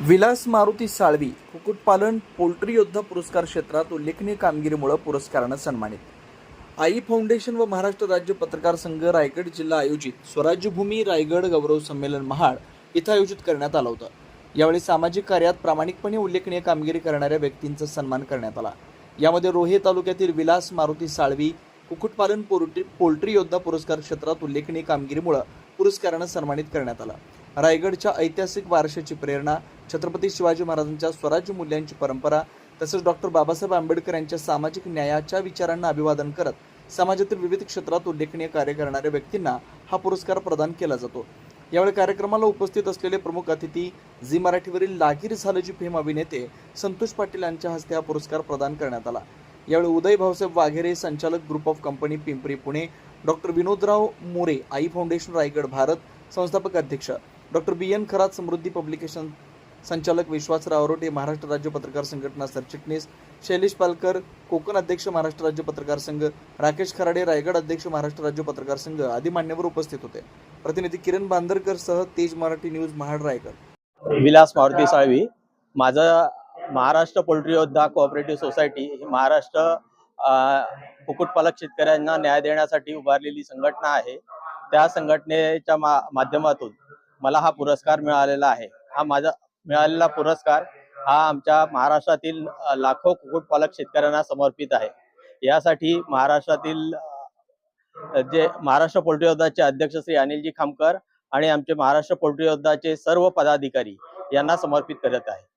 विलास मारुती साळवी कुक्कुटपालन पोल्ट्री योद्धा पुरस्कार क्षेत्रात उल्लेखनीय कामगिरीमुळे पुरस्कारानं सन्मानित। आई फाउंडेशन व महाराष्ट्र राज्य पत्रकार संघ रायगड जिल्हा आयोजित स्वराज्यभूमी रायगड गौरव संमेलन महाड इथं आयोजित करण्यात आलं होतं। यावेळी सामाजिक कार्यात प्रामाणिकपणे उल्लेखनीय कामगिरी करणाऱ्या व्यक्तींचा सन्मान करण्यात आला। यामध्ये रोहे तालुक्यातील विलास मारुती साळवी कुक्कुटपालन पोल्ट्री योद्धा पुरस्कार क्षेत्रात उल्लेखनीय कामगिरीमुळे पुरस्कारानं सन्मानित करण्यात आला। रायगडच्या ऐतिहासिक वारशाची प्रेरणा, छत्रपती शिवाजी महाराजांच्या स्वराज्य मूल्यांची परंपरा तसेच डॉक्टर बाबासाहेब आंबेडकर यांच्या सामाजिक न्यायाच्या विचारांना अभिवादन करत समाजातील विविध क्षेत्रात उल्लेखनीय कार्य करणाऱ्या व्यक्तींना हा पुरस्कार प्रदान केला जातो। यावेळी कार्यक्रमाला उपस्थित असलेले प्रमुख अतिथी झी मराठीवरील लागीर झाल्याची फेम अभिनेते संतोष पाटील यांच्या हस्ते हा पुरस्कार प्रदान करण्यात आला। यावेळी उदय भाऊसाहेब वाघेरे, संचालक group of company Pimpri Pune, doctor Vinodrao More, I foundation Raigad Bharat, संस्थापक अध्यक्ष डॉक्टर बी.एन. खरात, समृद्धी पब्लिकेशन संचालक विश्वासराव अरोटे, महाराष्ट्र राज्य पत्रकार संघटना सरचिटणीस शैलेश पालकर, कोकण अध्यक्ष महाराष्ट्र राज्य पत्रकार संघ राकेश खराडे, रायगड अध्यक्ष महाराष्ट्र राज्य पत्रकार संघ आदी मान्यवर उपस्थित होते। प्रतिनिधी किरण बांदरकर सह तेज मराठी न्यूज महाड रायगड। विलास मारुती साळवी, माझं महाराष्ट्र पोल्ट्री योद्धा कोऑपरेटिव्ह सोसायटी ही महाराष्ट्र कुक्कुटपालक शेतकऱ्यांना न्याय देण्यासाठी उभारलेली संघटना आहे। त्या संघटनेच्या माध्यमातून मला हा पुरस्कार मिळालेला आहे। हा माझा मिळालेला पुरस्कार हा आमच्या महाराष्ट्रातील लाखो कुक्कुटपालक शेतकऱ्यांना समर्पित आहे। यासाठी महाराष्ट्रातील जे महाराष्ट्र पोल्ट्री योद्धाचे अध्यक्ष श्री अनिलजी खामकर आणि आमचे महाराष्ट्र पोल्ट्री योद्धाचे सर्व पदाधिकारी यांना समर्पित करत आहे।